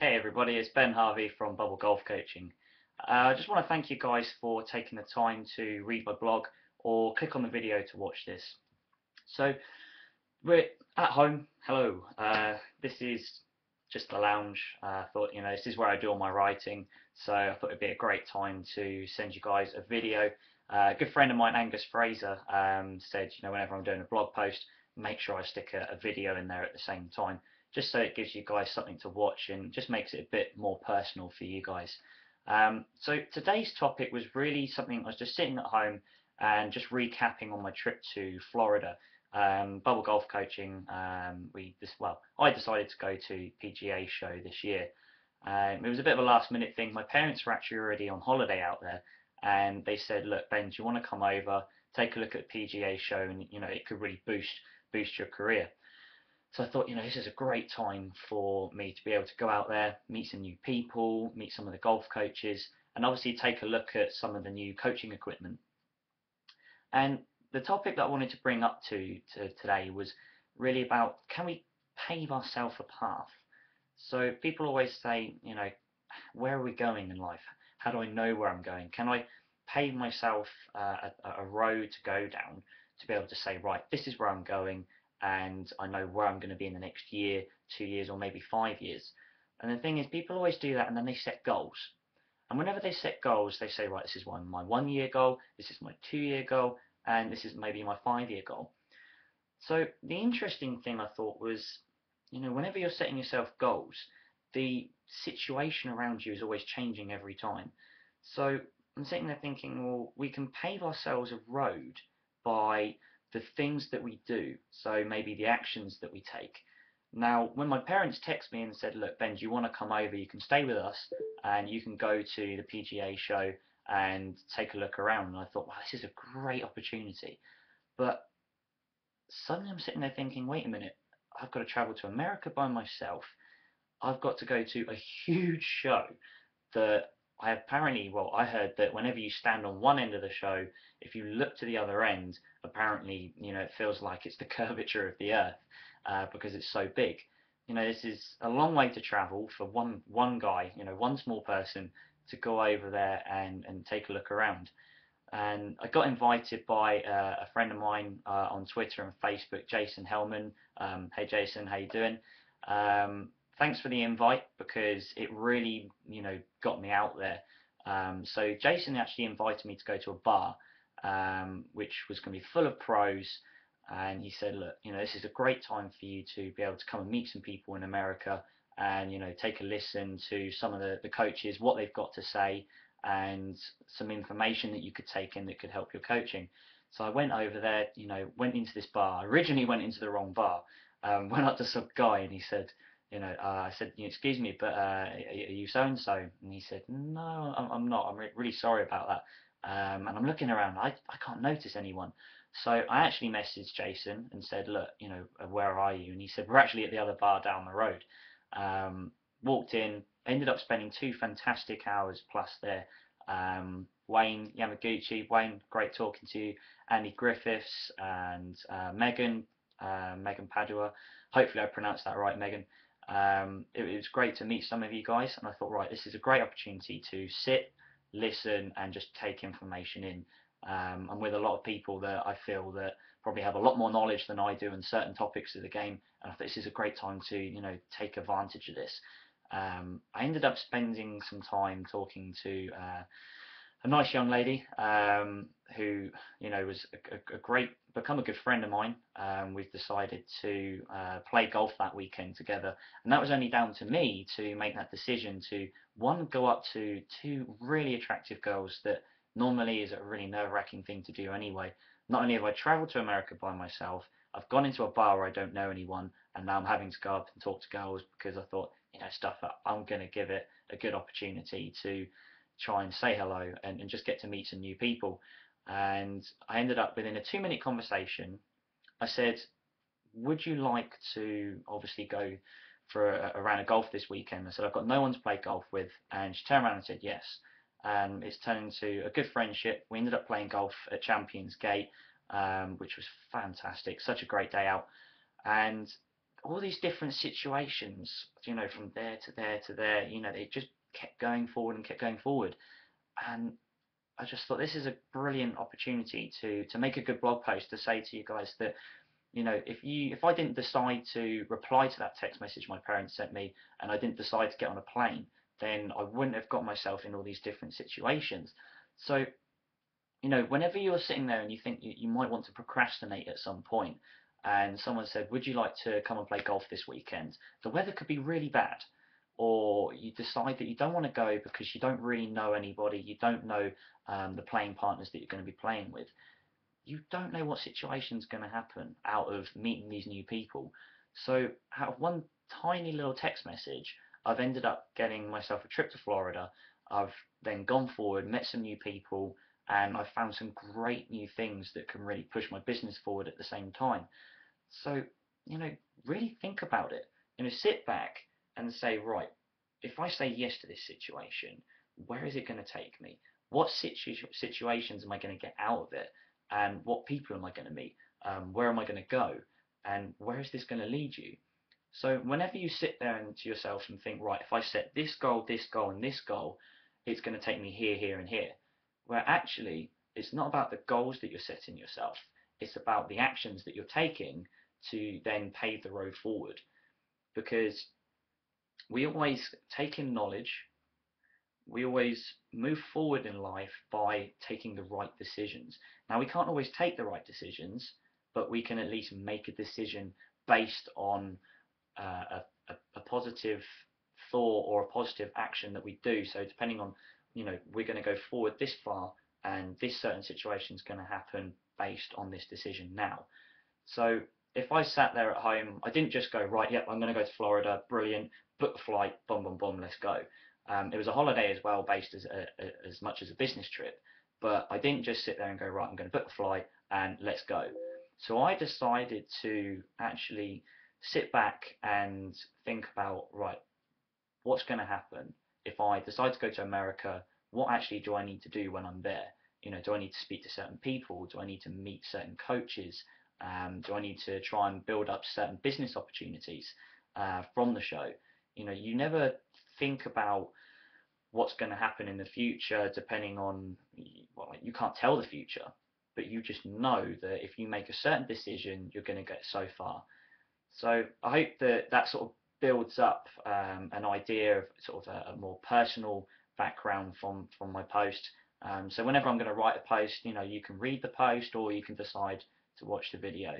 Hey everybody, it's Ben Harvey from Bubble Golf Coaching. I just want to thank you guys for taking the time to read my blog or click on the video to watch this. So we're at home. Hello. This is just the lounge. I thought, this is where I do all my writing. So I thought it'd be a great time to send you guys a video. A good friend of mine, Angus Fraser, said, whenever I'm doing a blog post, make sure I stick a video in there at the same time, just so it gives you guys something to watch and just makes it a bit more personal for you guys. So today's topic was really something I was just sitting at home and just recapping on my trip to Florida. Bubble Golf Coaching, I decided to go to PGA show this year. It was a bit of a last minute thing. My parents were actually already on holiday out there, and they said, "Look, Ben, do you want to come over, take a look at the PGA show, and it could really boost your career." So I thought, this is a great time for me to be able to go out there, meet some new people, meet some of the golf coaches, and obviously take a look at some of the new coaching equipment. And the topic that I wanted to bring up to today was really about, can we pave ourselves a path? So people always say, where are we going in life? How do I know where I'm going? Can I pave myself a road to go down to be able to say, right, this is where I'm going, and I know where I'm going to be in the next year, 2 years, or maybe 5 years. And the thing is, people always do that, and then they set goals. And whenever they set goals, they say, right, this is my 1 year goal, this is my 2 year goal, and this is maybe my 5 year goal. So the interesting thing I thought was, whenever you're setting yourself goals, the situation around you is always changing every time. So I'm sitting there thinking, well, we can pave ourselves a road by the things that we do. So maybe the actions that we take. Now, when my parents text me and said, look, Ben, do you want to come over? You can stay with us and you can go to the PGA show and take a look around. And I thought, wow, this is a great opportunity. But suddenly I'm sitting there thinking, wait a minute, I've got to travel to America by myself. I've got to go to a huge show that I heard that whenever you stand on one end of the show, if you look to the other end, apparently, it feels like it's the curvature of the earth because it's so big. This is a long way to travel for one guy, one small person to go over there and take a look around. And I got invited by a friend of mine on Twitter and Facebook, Jason Hellman. Hey Jason, how you doing? Thanks for the invite because it really, got me out there. So Jason actually invited me to go to a bar, which was going to be full of pros. And he said, look, this is a great time for you to be able to come and meet some people in America and, take a listen to some of the coaches, what they've got to say, and some information that you could take in that could help your coaching. So I went over there, went into this bar. I originally went into the wrong bar. Went up to some guy and he said, I said, excuse me, but are you so and so? And he said, no, I'm not. I'm really sorry about that. And I'm looking around. I can't notice anyone. So I actually messaged Jason and said, look, where are you? And he said, we're actually at the other bar down the road. Walked in, ended up spending 2 fantastic hours plus there. Wayne Yamaguchi, Wayne, great talking to you. Andy Griffiths and Megan Padua. Hopefully I pronounced that right, Megan. It was great to meet some of you guys, and I thought, right, this is a great opportunity to sit, listen, and just take information in. I'm with a lot of people that I feel that probably have a lot more knowledge than I do on certain topics of the game, and I thought this is a great time to, take advantage of this. I ended up spending some time talking to a nice young lady who was become a good friend of mine. We've decided to play golf that weekend together, and that was only down to me to make that decision to one go up to two really attractive girls that normally is a really nerve-wracking thing to do anyway. Not only have I travelled to America by myself, I've gone into a bar where I don't know anyone, and now I'm having to go up and talk to girls because I thought, stuff that I'm going to give it a good opportunity to try and say hello and just get to meet some new people. And I ended up within a 2 minute conversation. I said, would you like to obviously go for a round of golf this weekend? I said, I've got no one to play golf with. And she turned around and said, yes. And it's turned into a good friendship. We ended up playing golf at Champions Gate, which was fantastic. Such a great day out. And all these different situations, from there to there to there, it just kept going forward and kept going forward. And I just thought this is a brilliant opportunity to make a good blog post to say to you guys that, if I didn't decide to reply to that text message my parents sent me, and I didn't decide to get on a plane, then I wouldn't have got myself in all these different situations. So, whenever you're sitting there and you think you might want to procrastinate at some point, and someone said, "Would you like to come and play golf this weekend?" The weather could be really bad, or you decide that you don't want to go because you don't really know anybody, you don't know the playing partners that you're going to be playing with. You don't know what situation's going to happen out of meeting these new people. So, out of one tiny little text message, I've ended up getting myself a trip to Florida. I've then gone forward, met some new people, and I've found some great new things that can really push my business forward at the same time. So, you know, really think about it. Sit back and say, right, if I say yes to this situation, where is it going to take me? What situations am I going to get out of it? And what people am I going to meet? Where am I going to go? And where is this going to lead you? So whenever you sit there and to yourself and think, right, if I set this goal, and this goal, it's going to take me here, here, and here. Where actually, it's not about the goals that you're setting yourself. It's about the actions that you're taking to then pave the road forward. Because we always take in knowledge, we always move forward in life by taking the right decisions. Now, we can't always take the right decisions, but we can at least make a decision based on a positive thought or a positive action that we do. So, depending on, we're going to go forward this far, and this certain situation is going to happen based on this decision now. So if I sat there at home, I didn't just go, right, yep, I'm going to go to Florida, brilliant, book the flight, boom, boom, boom, let's go. It was a holiday as well, based as much as a business trip. But I didn't just sit there and go, right, I'm going to book the flight and let's go. So I decided to actually sit back and think about, right, what's going to happen if I decide to go to America? What actually do I need to do when I'm there? Do I need to speak to certain people? Do I need to meet certain coaches? Do I need to try and build up certain business opportunities from the show? You never think about what's going to happen in the future, depending on, well, you can't tell the future, but you just know that if you make a certain decision, you're going to get so far. So I hope that that sort of builds up an idea of sort of a more personal background from my post. So whenever I'm going to write a post, you can read the post or you can decide to watch the video.